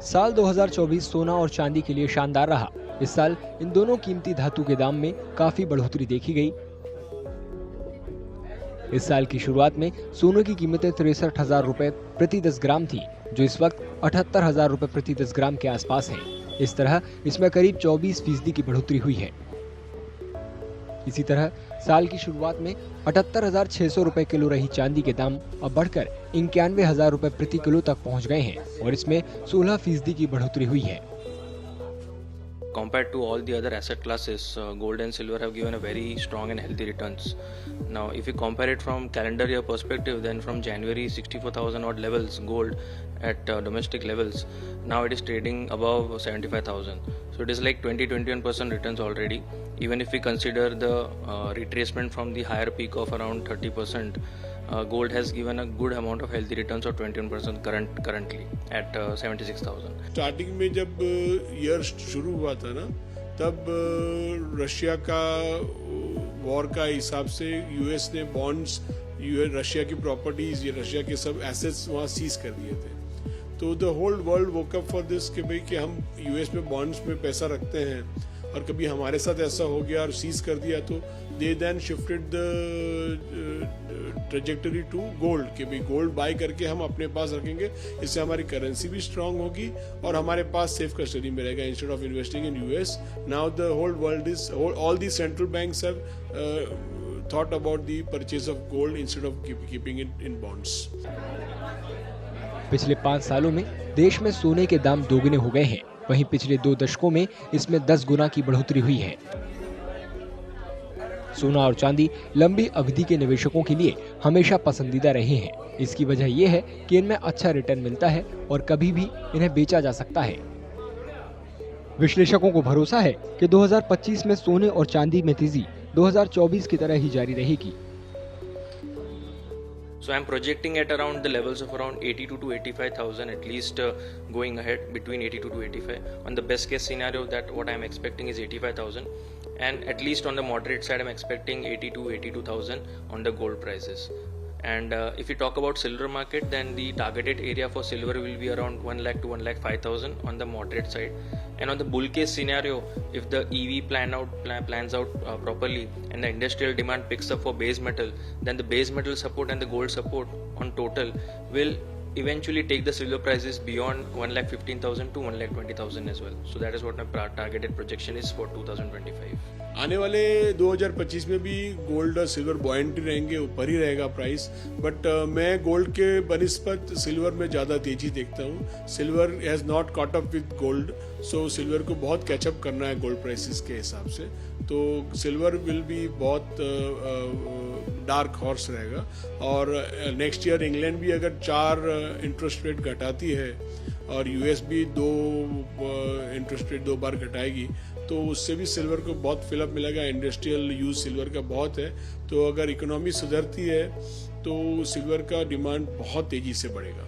साल 2024 सोना और चांदी के लिए शानदार रहा। इस साल इन दोनों कीमती धातु के दाम में काफी बढ़ोतरी देखी गई। इस साल की शुरुआत में सोने की कीमतें 63,000 रुपए प्रति 10 ग्राम थी, जो इस वक्त 78,000 रुपए प्रति 10 ग्राम के आसपास है। इस तरह इसमें करीब 24% की बढ़ोतरी हुई है। इसी तरह साल की शुरुआत में 78,600 रुपए किलो रही चांदी के दाम अब बढ़कर 91,000 रुपए प्रति किलो तक पहुंच गए हैं और इसमें 16% की बढ़ोतरी हुई है। Compared to all the other asset classes, gold and silver have given a very strong and healthy returns. Now, if you compare it from calendar year perspective, then from January 64,000 odd levels gold at domestic levels, now it is trading above 75,000. So it is like 20-21% returns already. Even if we consider the retracement from the higher peak of around 30%, gold has given a good amount of healthy returns of 21% currently at 76,000. Starting में जब year शुरू हुआ था ना, तब Russia का war का हिसाब से यूएस ने बॉन्ड्स, रशिया की प्रॉपर्टीज, ये रशिया के सब एसेट्स वहाँ सीज कर दिए थे। तो the whole world woke up for this कि भाई कि हम यूएस में बॉन्ड्स में पैसा रखते हैं और कभी हमारे साथ ऐसा हो गया और सीज कर दिया, तो they then shifted the trajectory to gold कि भाई गोल्ड बाय करके हम अपने पास रखेंगे, इससे हमारी करेंसी भी स्ट्रांग होगी और हमारे पास सेफ कस्टडी में रहेगा instead of investing in US. Now the whole world is, all the central banks have thought about the purchase of gold instead of keeping it in bonds. पिछले 5 सालों में देश में सोने के दाम दोगुने हो गए हैं। वहीं पिछले 2 दशकों में इसमें 10 गुना की बढ़ोतरी हुई है। सोना और चांदी लंबी अवधि के निवेशकों के लिए हमेशा पसंदीदा रहे हैं। इसकी वजह यह है कि इनमें अच्छा रिटर्न मिलता है और कभी भी इन्हें बेचा जा सकता है। विश्लेषकों को भरोसा है कि 2025 में सोने और चांदी में तेजी 2024 की तरह ही जारी रहेगी। So I'm projecting at around the levels of around 82 to 85,000 at least, going ahead between 82 to 85. On the best case scenario, that what I'm expecting is 85,000, and at least on the moderate side I'm expecting 80 to 82,000 on the gold prices. And if we talk about silver market, then the targeted area for silver will be around 1 lakh to 1,05,000 on the moderate side. And on the bull case scenario, if the EV plans out properly and the industrial demand picks up for base metal, then the base metal support and the gold support on total will eventually take the silver prices beyond 1,15,000 to 1,20,000 as well. So that is what my targeted projection is for 2025. आने वाले 2025 में भी gold और silver buoyant रहेंगे, ऊपर ही रहेगा price, but मैं gold के बनिस्बत सिल्वर में ज़्यादा तेजी देखता हूँ। Silver has not caught up with gold, so silver को बहुत कैचअप करना है गोल्ड प्राइसेस के हिसाब से। तो सिल्वर विल बी बहुत डार्क हॉर्स रहेगा। और नेक्स्ट ईयर इंग्लैंड भी अगर 4 इंटरेस्ट रेट घटाती है और यूएस भी 2 इंटरेस्ट रेट 2 बार घटाएगी, तो उससे भी सिल्वर को बहुत फिलअप मिलेगा। इंडस्ट्रियल यूज सिल्वर का बहुत है, तो अगर इकोनॉमी सुधरती है तो सिल्वर का डिमांड बहुत तेजी से बढ़ेगा।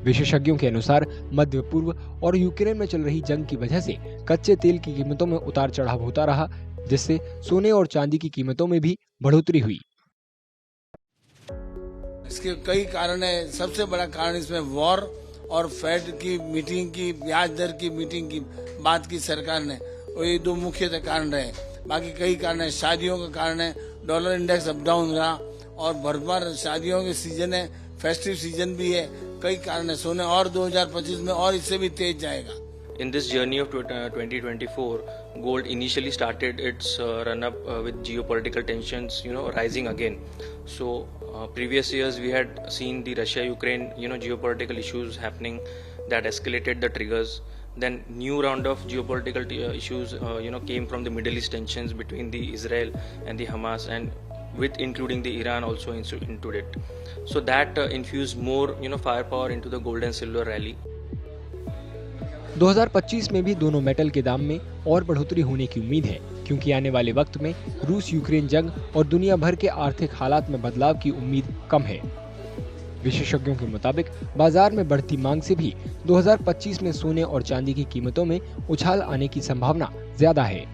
विशेषज्ञों के अनुसार मध्य पूर्व और यूक्रेन में चल रही जंग की वजह से कच्चे तेल की कीमतों में उतार चढ़ाव होता रहा, जिससे सोने और चांदी की कीमतों में भी बढ़ोतरी हुई। इसके कई कारण है। सबसे बड़ा कारण इसमें वॉर और फेड की मीटिंग की, ब्याज दर की मीटिंग की बात की सरकार ने, और ये 2 मुख्यतः कारण रहे। बाकी कई कारण है, शादियों का कारण है, डॉलर इंडेक्स अप डाउन रहा और भरभर शादियों के सीजन है, फेस्टिव सीजन भी है, कई कारण है। सोने और 2025 में और इससे भी तेज जाएगा। In this journey of 2024, gold initially started its run up with geopolitical tensions, rising again. So previous years we had seen the Russia-Ukraine, geopolitical issues happening that escalated the triggers. Then new round of geopolitical issues, came from the Middle East tensions between the Israel and the Hamas, and with including the Iran also into it. So that infused more, firepower into the gold and silver rally. 2025 में भी दोनों metal के दाम में और बढ़ोतरी होने की उम्मीद है, क्योंकि आने वाले वक्त में रूस यूक्रेन जंग और दुनिया भर के आर्थिक हालात में बदलाव की उम्मीद कम है। विशेषज्ञों के मुताबिक बाजार में बढ़ती मांग से भी 2025 में सोने और चांदी की कीमतों में उछाल आने की संभावना ज्यादा है।